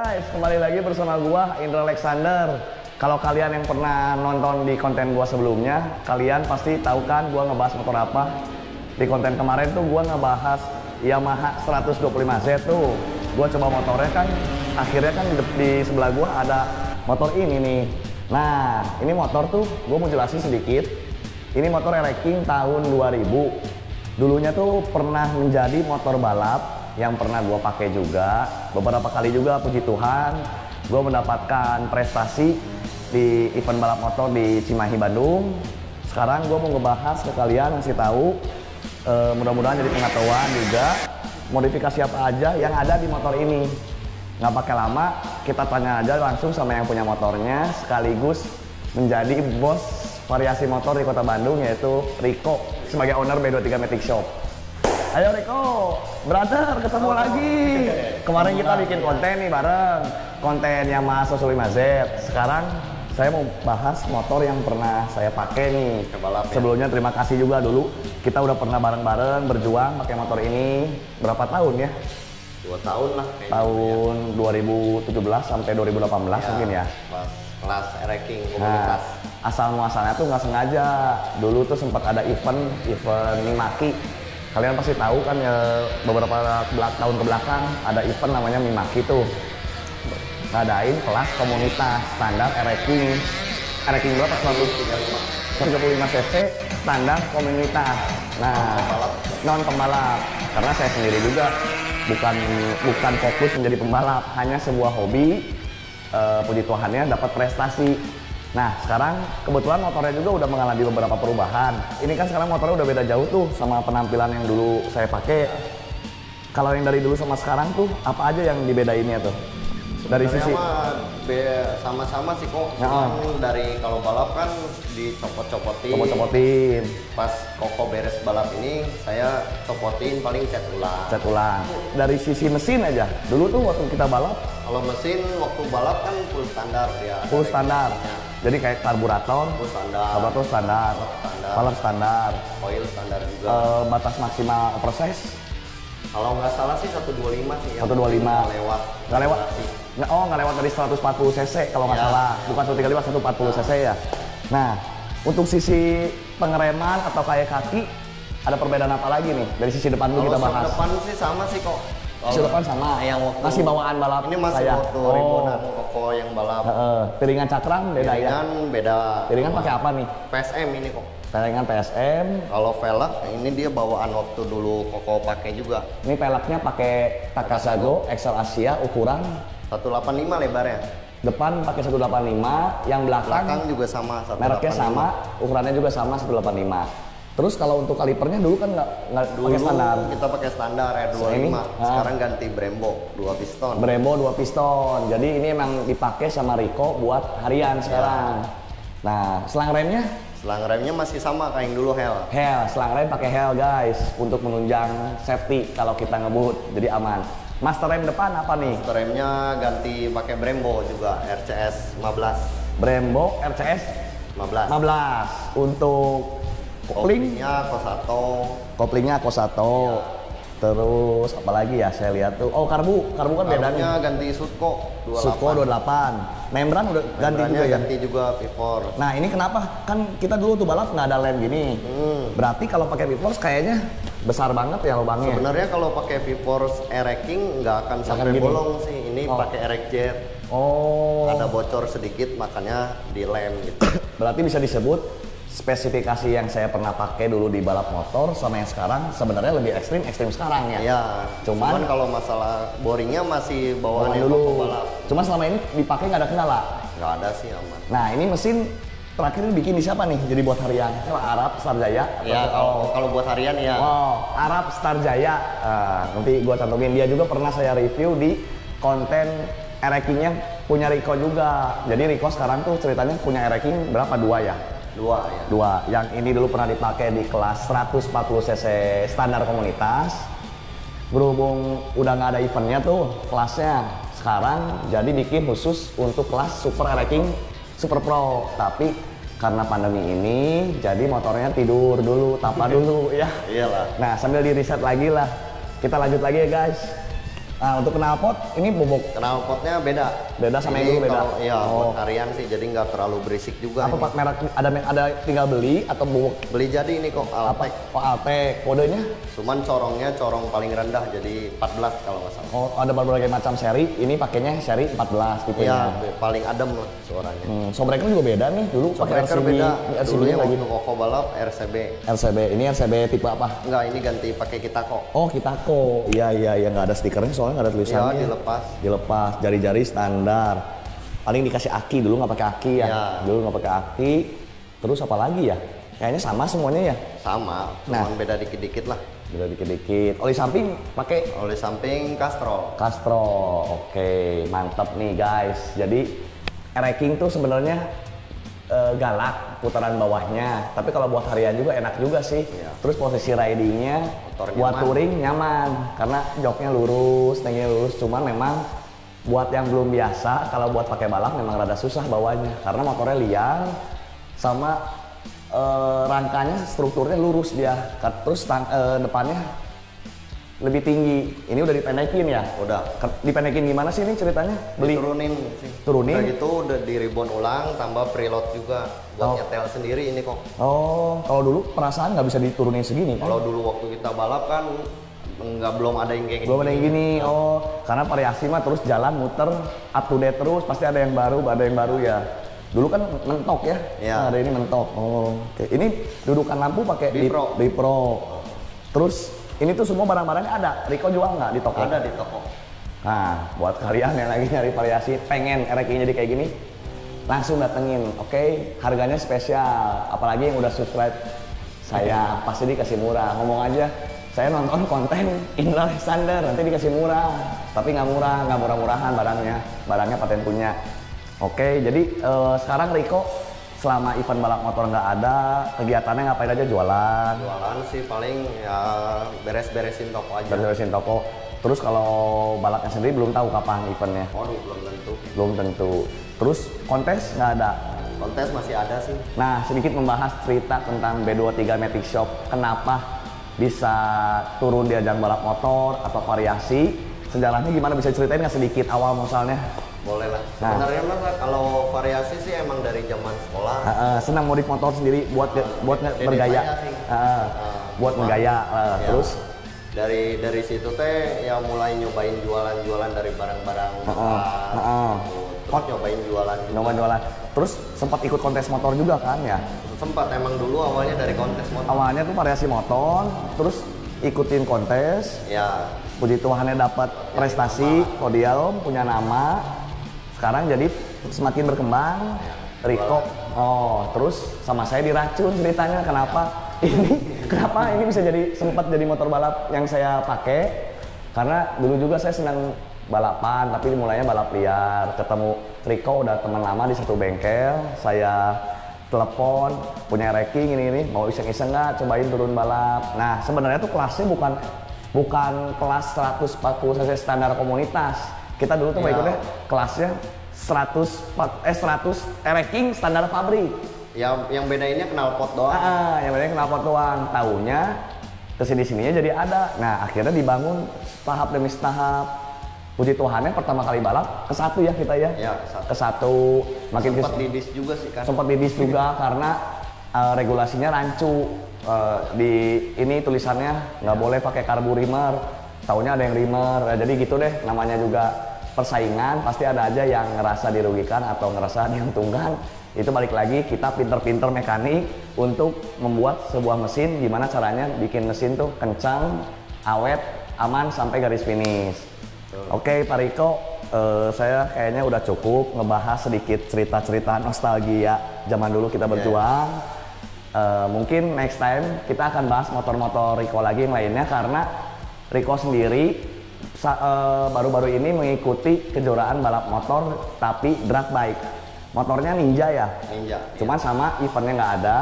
guys, kembali lagi bersama gua Indra Alexander. Kalau kalian yang pernah nonton di konten gua sebelumnya, kalian pasti tahu kan gua ngebahas motor apa. Di konten kemarin tuh gua ngebahas Yamaha 125Z tuh. Gua coba motornya kan, akhirnya kan di sebelah gua ada motor ini nih. Nah, ini motor tuh gua mau jelasin sedikit. Ini motor Ereking tahun 2000. Dulunya tuh pernah menjadi motor balap yang pernah gue pakai juga beberapa kali juga, puji Tuhan gue mendapatkan prestasi di event balap motor di Cimahi, Bandung. Sekarang gue mau ngebahas ke kalian, ngasih tahu mudah-mudahan jadi pengetahuan juga modifikasi apa aja yang ada di motor ini. Nggak pakai lama, kita tanya aja langsung sama yang punya motornya, sekaligus menjadi bos variasi motor di kota Bandung, yaitu Riko sebagai owner B23 Matic Shop. Ayo Riko, brother, ketemu lagi. Kemarin kita bikin konten nih bareng, konten Yamaha 125Z. Sekarang saya mau bahas motor yang pernah saya pakai nih. Sebelumnya terima kasih juga dulu, kita udah pernah bareng-bareng berjuang pakai motor ini. Berapa tahun ya? 2 tahun lah. Tahun 2017 sampai 2018 ya, mungkin ya. Pas kelas Ereking komunitas. Nah, asal muasalnya tuh nggak sengaja. Dulu tuh sempat ada event Mimaki. Kalian pasti tahu kan ya, beberapa tahun ke belakang ada event namanya Mimaki tuh. Ngadain kelas komunitas standar Ereking. Ereking berapa? 135 cc standar komunitas. Nah, non pembalap. Karena saya sendiri juga bukan fokus menjadi pembalap, hanya sebuah hobi. Puji Tuhannya dapat prestasi. Nah, sekarang kebetulan motornya juga udah mengalami beberapa perubahan. Ini kan sekarang motornya udah beda jauh tuh sama penampilan yang dulu saya pakai. Kalau yang dari dulu sama sekarang tuh apa aja yang dibedainnya tuh? Dari sisi sama-sama sih kok. Cuman dari kalau balap kan dicopot-copotin. Pas Koko beres balap ini saya copotin, paling cat ulang. Dari sisi mesin aja. Dulu tuh waktu kita balap, kalau mesin waktu balap kan full standar ya. Full standar. Jadi kayak karburator standar, valve standar, oil standar juga. Batas maksimal oversize kalau nggak salah sih 125 sih. 125. Nggak lewat. Nggak lewat dari 140 cc kalau nggak salah. Bukan 135, 140 cc ya. Nah, untuk sisi pengereman atau kayak kaki, ada perbedaan apa lagi nih? Dari sisi depan dulu kita bahas. Depan sih sama sih kok. Sisi depan sama. Yang waktu masih bawaan balap. Ini masih waktu ribuan Koko yang balap. Piringan cakram beda ya? Beda. Piringan pakai apa nih? PSM ini kok. Piringan PSM. Kalau velg ini dia bawaan waktu dulu Koko pakai juga. Ini peleknya pakai Takasago Excel Asia ukuran 185 lebarnya. Depan pakai 185, yang belakang juga sama 185. Mereknya sama, ukurannya juga sama 185. Terus kalau untuk kalipernya dulu kan nggak pakai standar. Kita pakai standar R25. Sekarang ganti Brembo 2 piston. Brembo 2 piston. Jadi ini emang dipakai sama Riko buat harian sekarang. Nah, selang remnya? Selang remnya masih sama kayak yang dulu Hell. Selang rem pakai Hell guys, untuk menunjang safety kalau kita ngebut, jadi aman. Master rem depan apa nih? Master remnya ganti pakai Brembo juga, RCS 15. Brembo RCS 15. Untuk koplingnya Kosato. Terus apalagi ya saya lihat tuh, karbu kan bedanya ganti Sutco 28. Membran udah ganti juga ya? Ganti juga V-Force. Nah ini kenapa? Kan kita dulu tuh balap nggak ada lem gini. Berarti kalau pakai V-Force kayaknya besar banget ya lubangnya. Sebenarnya kalau pakai V-Force Ereking nggak akan sampai bolong sih. Ini pakai Erekjet. Ada bocor sedikit makanya dilem gitu. Berarti bisa disebut spesifikasi yang saya pernah pakai dulu di balap motor sama yang sekarang sebenarnya lebih ekstrim sekarang ya. Iya. Cuman kalau masalah boringnya masih bawaan dulu. Balap. Cuma selama ini dipakai nggak ada kendala. Nggak ada sih, aman. Nah ini mesin terakhir bikin di siapa nih? Jadi buat harian? Arab Star Jaya. Iya. Kalau buat harian ya. Arab Star Jaya. Nanti gua cantumin, dia juga pernah saya review di konten Erekingnya punya Riko juga. Jadi Riko sekarang tuh ceritanya punya Ereking berapa? 2 ya? 2. Yang ini dulu pernah dipakai di kelas 140 cc standar komunitas. Berhubung udah nggak ada eventnya tuh kelasnya, sekarang jadi bikin khusus untuk kelas Super Ereking Super Pro. Tapi karena pandemi ini jadi motornya tidur dulu, tapa dulu ya. Iyalah. Nah sambil di reset lagi lah, kita lanjut lagi ya guys. Nah, untuk knalpot ini bobok. Knalpotnya beda. Beda sama yang dulu beda. Iya, buat harian sih, jadi nggak terlalu berisik juga. Apa merek ada tinggal beli atau bobok? Beli jadi ini kok Altec. Oh, Altec. Kodenya? Cuman corongnya corong paling rendah, jadi 14 kalau nggak salah. Oh, ada berbagai macam seri. Ini pakainya seri 14 tipenya. Iya, paling adem lah suaranya. Soundbreaker juga beda nih. Dulu pakai Soundbreaker beda. Dulunya lagi waktu Koko balap RCB. RCB. Ini RCB tipe apa? Enggak, ini ganti pakai Kitako. Oh, Kitako. Iya, nggak ada stikernya soalnya nggak ada tulisannya. Iya, dilepas. Jari-jari standar. Paling dikasih aki, dulu nggak pakai aki ya. Dulu nggak pakai aki. Terus apa lagi ya? Kayaknya sama semuanya ya. Sama, cuman beda dikit-dikit lah. Beda dikit-dikit. Oli samping pakai? Oli samping Castrol. Oke, mantap nih guys. Jadi racking tuh sebenarnya galak putaran bawahnya, tapi kalau buat harian juga enak juga sih. Terus posisi ridingnya buat touring nyaman karena joknya lurus, tanknya lurus. Cuman memang buat yang belum biasa, kalau buat pakai balap memang rada susah bawanya karena motornya liar sama rangkanya strukturnya lurus dia. Terus depannya lebih tinggi. Ini udah dipendekin ya? Udah. Dipendekin gimana sih ini ceritanya? Turunin sih. Turunin? Udah gitu udah di ribbon ulang, tambah preload juga buat nyetel sendiri ini kok. Oh, kalau dulu perasaan nggak bisa diturunin segini kan? Kalau dulu waktu kita balap kan belum ada yang kayak gini. Belum ada yang gini. Oh, karena variasi mah terus jalan muter, up to date terus, pasti ada yang baru ya. Dulu kan mentok ya? Iya. Nah, ada ini mentok. Oh, oke. Ini dudukan lampu pakai di Pro. Terus ini tuh semua barang-barangnya ada. Rico jual nggak di toko? Ada di toko. Nah, buat kalian yang lagi nyari variasi, pengen RX jadi kayak gini, langsung datengin. Oke, harganya spesial. Apalagi yang udah subscribe saya, pasti dikasih murah. Ngomong aja, saya nonton konten Indra Alexander, nanti dikasih murah. Tapi nggak murah-murahan barangnya. Barangnya paten punya. Oke, jadi sekarang Rico selama event balap motor nggak ada, kegiatannya ngapain aja? Jualan sih paling ya beres-beresin toko aja. Beres-beresin toko. Terus kalau balapnya sendiri belum tahu kapan eventnya? Waduh, belum tentu. Belum tentu. Terus kontes nggak ada? Kontes masih ada sih. Nah, sedikit membahas cerita tentang B23 Matic Shop. Kenapa bisa turun di ajang balap motor atau variasi? Sejarahnya gimana, bisa ceritain nggak sedikit awal misalnya? Boleh lah. Sebenarnya mah kalau variasi sih emang dari zaman sekolah. Senang modif motor sendiri buat bergaya. Buat bergaya. Terus dari situ teh ya mulai nyobain jualan dari barang-barang bekas. Terus nyobain jualan. Terus sempat ikut kontes motor juga kan ya? Sempat, emang dulu awalnya dari kontes motor. Awalnya tuh variasi motor, terus ikutin kontes. Ya. Puji Tuhannya dapat prestasi, podium, punya nama. Sekarang jadi semakin berkembang. Rico, terus sama saya diracun ceritanya. Kenapa ini bisa jadi sempat jadi motor balap yang saya pakai? Karena dulu juga saya senang balapan, tapi mulainya balap liar. Ketemu Rico, udah teman lama di satu bengkel. Saya telepon, punya racking ini, mau iseng-iseng nggak cobain turun balap. Nah, sebenarnya tuh kelasnya bukan kelas 140 cc standar komunitas. Kita dulu tuh ikutnya kelasnya 100 racking standar pabrik. Yang bedainnya knalpot doang. Yang bedainnya knalpot doang. Taunya kesini-sininya jadi ada. Nah, akhirnya dibangun tahap demi tahap. Puji Tuhannya pertama kali balap ke satu ya kita ya. Ke satu. Makin sempat didis juga sih kan. Sempat didis juga karena regulasinya rancu. Di ini tulisannya nggak boleh pakai karbu rimmer. Taunya ada yang rimmer. Jadi gitu deh, namanya juga persaingan, pasti ada aja yang ngerasa dirugikan atau ngerasa diuntungkan. Itu balik lagi kita pinter-pinter mekanik untuk membuat sebuah mesin, gimana caranya bikin mesin tuh kencang, awet, aman sampai garis finish. Oke, Pak Rico, saya kayaknya udah cukup ngebahas sedikit cerita-cerita nostalgia zaman dulu kita berjuang. Mungkin next time kita akan bahas motor-motor Rico lagi yang lainnya, karena Rico sendiri baru-baru ini mengikuti kejuaraan balap motor tapi drag bike. Motornya Ninja ya? Ninja. Cuman sama eventnya nggak ada.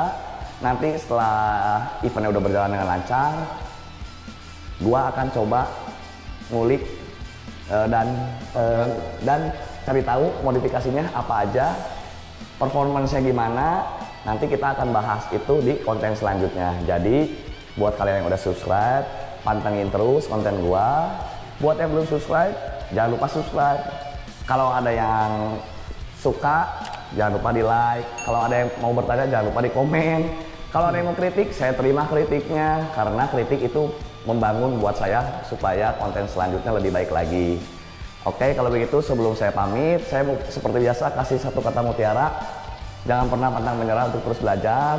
Nanti setelah eventnya udah berjalan dengan lancar, gua akan coba ngulik dan cari tahu modifikasinya apa aja, performance-nya gimana. Nanti kita akan bahas itu di konten selanjutnya. Jadi buat kalian yang udah subscribe, pantengin terus konten gua. Buat yang belum subscribe, jangan lupa subscribe. Kalau ada yang suka, jangan lupa di like. Kalau ada yang mau bertanya, jangan lupa di komen. Kalau ada yang mau kritik, saya terima kritiknya. Karena kritik itu membangun buat saya supaya konten selanjutnya lebih baik lagi. Oke, kalau begitu sebelum saya pamit, saya seperti biasa kasih satu kata mutiara. Jangan pernah pantang menyerah untuk terus belajar,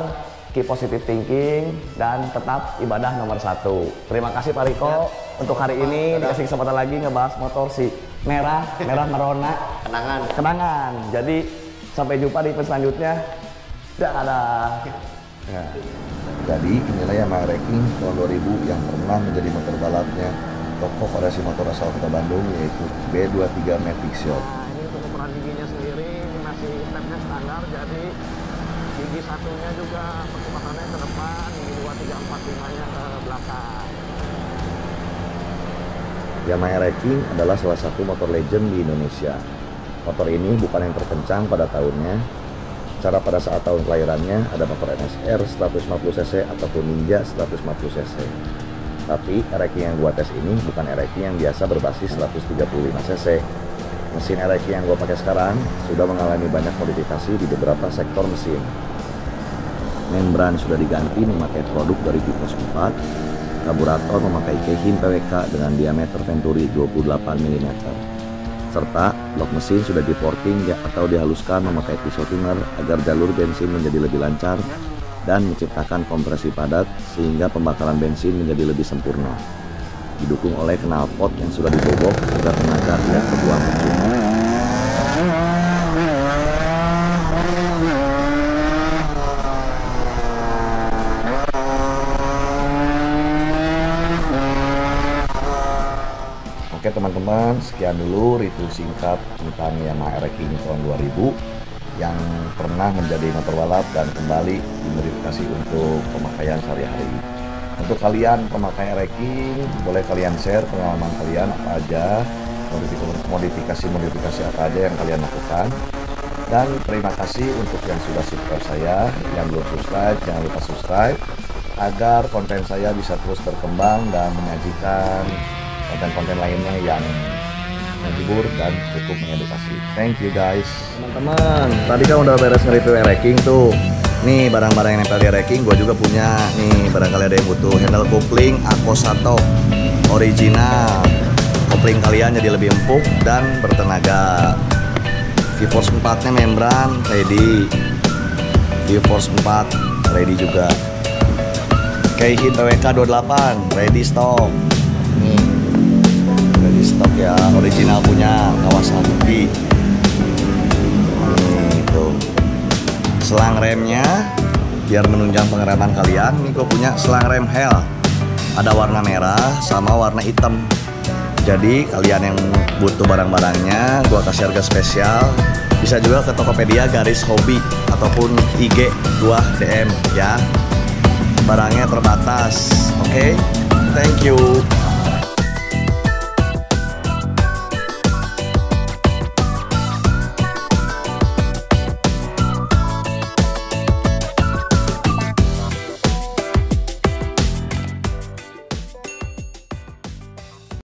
keep positive thinking, dan tetap ibadah nomor 1. Terima kasih Pak Riko untuk hari ini. Dikasih kesempatan lagi ngebahas motor si merah merona kenangan. Jadi sampai jumpa di video selanjutnya. Dadah. Nah, jadi inilah Yamaha Wrecking tahun 2000 yang pernah menjadi motor balapnya toko variasi motor asal kota Bandung, yaitu B23 Matic Shop. Nah, ini untuk ukuran giginya sendiri ini masih stepnya standar, jadi gigi satunya juga percepatannya ke depan, gigi 2, 3, 4, 5 nya ke belakang. Yamaha Wrecking adalah salah satu motor legend di Indonesia. Motor ini bukan yang terkencang pada tahunnya. Secara pada saat tahun kelahirannya ada motor NSR 150cc ataupun Ninja 150cc. Tapi Wrecking yang gua tes ini bukan Wrecking yang biasa berbasis 135cc. Mesin Wrecking yang gua pakai sekarang sudah mengalami banyak modifikasi di beberapa sektor mesin. Membran sudah diganti memakai produk dari V-Force 4. Karburator memakai Keihin PWK dengan diameter Venturi 28 mm. Serta blok mesin sudah diporting atau dihaluskan memakai pisau tuner agar jalur bensin menjadi lebih lancar dan menciptakan kompresi padat sehingga pembakaran bensin menjadi lebih sempurna. Didukung oleh knalpot yang sudah dibobok agar tenaga tidak terbuang percuma. Oke teman-teman, sekian dulu review singkat tentang Yamaha Wrecking tahun 2000 yang pernah menjadi motor balap dan kembali dimodifikasi untuk pemakaian sehari-hari. Untuk kalian pemakai Wrecking, boleh kalian share pengalaman kalian apa aja, modifikasi apa aja yang kalian lakukan. Dan terima kasih untuk yang sudah subscribe saya, yang belum subscribe jangan lupa subscribe agar konten saya bisa terus berkembang dan menyajikan konten-konten lainnya yang menghibur dan cukup mengedukasi. Thank you guys. Teman-teman, tadi kan udah beres nge-review Wrecking tuh. Nih barang-barang yang nempel di Wrecking gua juga punya. Nih barangkali ada yang butuh handle kopling Akosato original. Kopling kalian jadi lebih empuk dan bertenaga. V-Force 4 nya membran ready. V-Force 4 ready juga. Keihin PWK 28 ready stock. Nih ready stock ya, original punya Kawasaki. Itu selang remnya biar menunjang pengereman kalian. Nih gue punya selang rem Hell, ada warna merah sama warna hitam. Jadi kalian yang butuh barang-barangnya gue kasih harga spesial. Bisa juga ke Tokopedia garis hobi ataupun IG gua DM ya. Barangnya terbatas. Oke, thank you.